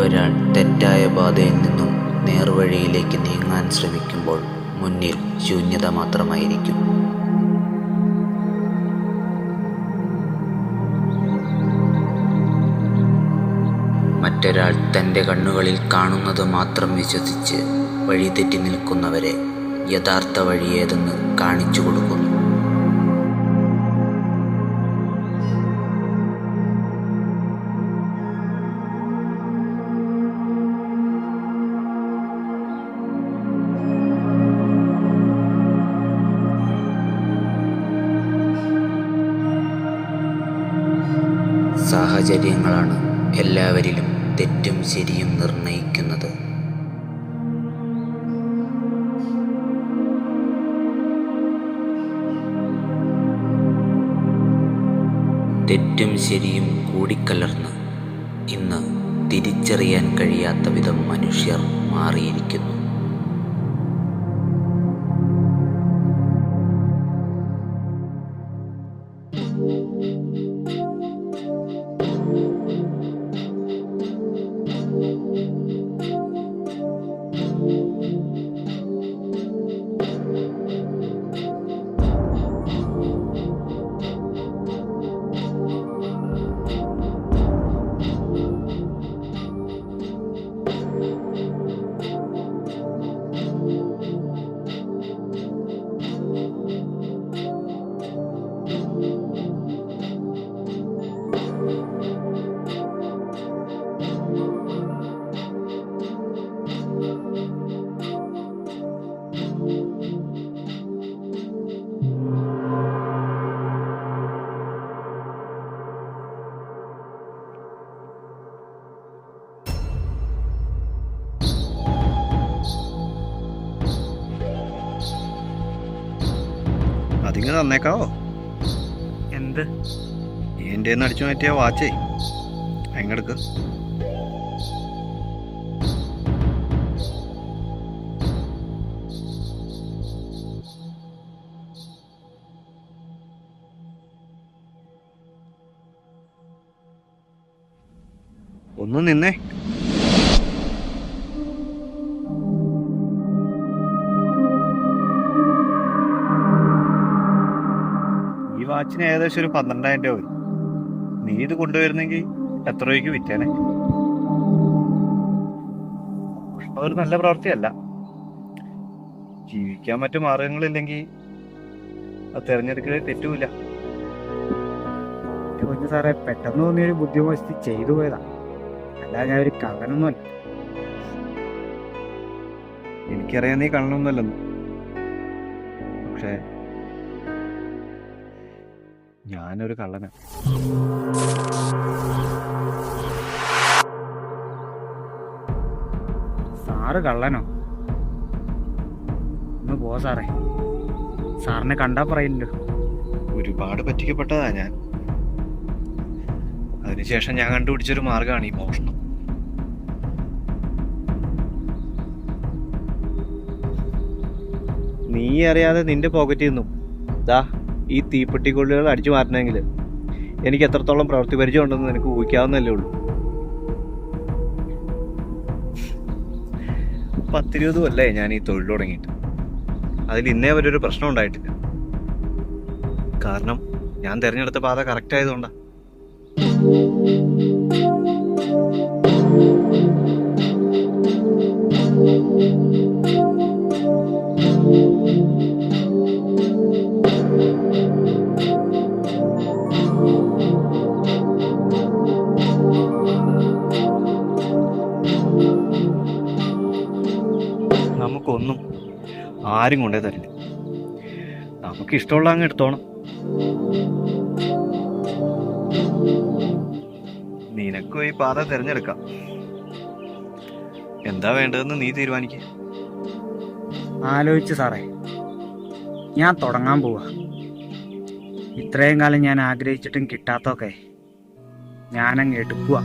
ഒരാൾ തെറ്റായ പാതയിൽ നിന്നും നേർവഴിയിലേക്ക് നീങ്ങാൻ ശ്രമിക്കുമ്പോൾ മുന്നിൽ ശൂന്യത മാത്രമായിരിക്കും. മറ്റൊരാൾ തൻ്റെ കണ്ണുകളിൽ കാണുന്നത് മാത്രം വിശ്വസിച്ച് വഴിതെറ്റി നിൽക്കുന്നവരെ യഥാർത്ഥ വഴിയേതെന്ന് കാണിച്ചു കൊടുക്കുന്നു. സാഹചര്യങ്ങളാണ് എല്ലാവരിലും തെറ്റും ശരിയും നിർണയിക്കുന്നത്. തെറ്റും ശരിയും കൂടിക്കലർന്ന് ഇന്ന് തിരിച്ചറിയാൻ കഴിയാത്ത വിധം മനുഷ്യർ മാറിയിരിക്കുന്നു. അതിങ്ങനെ തന്നേക്കാവോ? എന്ത്? എൻ്റെ അടിച്ചു മാറ്റിയ വാച്ചേ എങ്ങെടുക്ക്. ഒന്ന് നിന്നേ. ഈ വാച്ചിന് ഏകദേശം ഒരു 12,000 രൂപ വരും. നീ ഇത് കൊണ്ടുവരുന്നെങ്കിൽ എത്ര രൂപയ്ക്ക് വിറ്റേനെ? അതൊരു നല്ല പ്രവൃത്തിയല്ല. ജീവിക്കാൻ മറ്റു മാർഗങ്ങളില്ലെങ്കിൽ അത് തിരഞ്ഞെടുക്കലേ തെറ്റുമില്ല. കുഞ്ഞു സാറേ, പെട്ടെന്ന് തോന്നിയൊരു ബുദ്ധിമുട്ടി ചെയ്തു പോയതാ, അല്ലാതെ ഞാൻ ഒരു കള്ളനൊന്നുമല്ല. എനിക്കറിയാം നീ കള്ളൊന്നുമല്ലെന്ന്. പക്ഷേ ഞാനൊരു കള്ളനാ. സാറ് കള്ളനോ? ഒന്ന് പോ സാറേ, സാറിനെ കണ്ടാ പറയില്ലല്ലോ. ഒരുപാട് പറ്റിക്കപ്പെട്ടതാ ഞാൻ. അതിനുശേഷം ഞാൻ കണ്ടുപിടിച്ചൊരു മാർഗമാണ് ഈ മോഷണം. നീ അറിയാതെ നിന്റെ പോക്കറ്റിൽ നിന്നും ദാ ഈ തീപ്പെട്ടിക്കൊള്ളികൾ അടിച്ചു മാറ്റണമെങ്കിൽ എനിക്ക് എത്രത്തോളം പ്രവൃത്തി പരിചയം ഉണ്ടെന്ന് നിനക്ക് ഊഹിക്കാവുന്നല്ലേ ഉള്ളൂ. 10-20 കൊല്ലേ ഞാൻ ഈ തൊഴിൽ തുടങ്ങിയിട്ട്. അതിൽ ഇന്നേ വരെ ഒരു പ്രശ്നം ഉണ്ടായിട്ടില്ല. കാരണം ഞാൻ തിരഞ്ഞെടുത്ത പാത കറക്റ്റ് ആയതുകൊണ്ടാ. നമുക്കൊന്നും ആരും കൊണ്ടേ തരില്ല. നമുക്ക് ഇഷ്ടമുള്ള അങ്ങ് എടുത്തോണം. നിനക്കും ഈ പാത തിരഞ്ഞെടുക്കാം. എന്താ വേണ്ടതെന്ന് നീ തീരുമാനിക്കുക. ആലോചിച്ച് സാറേ, ഞാൻ തുടങ്ങാൻ പോവാ. ഇത്രയും കാലം ഞാൻ ആഗ്രഹിച്ചിട്ടും കിട്ടാത്തൊക്കെ ഞാനങ്ങ് എടുക്കുക.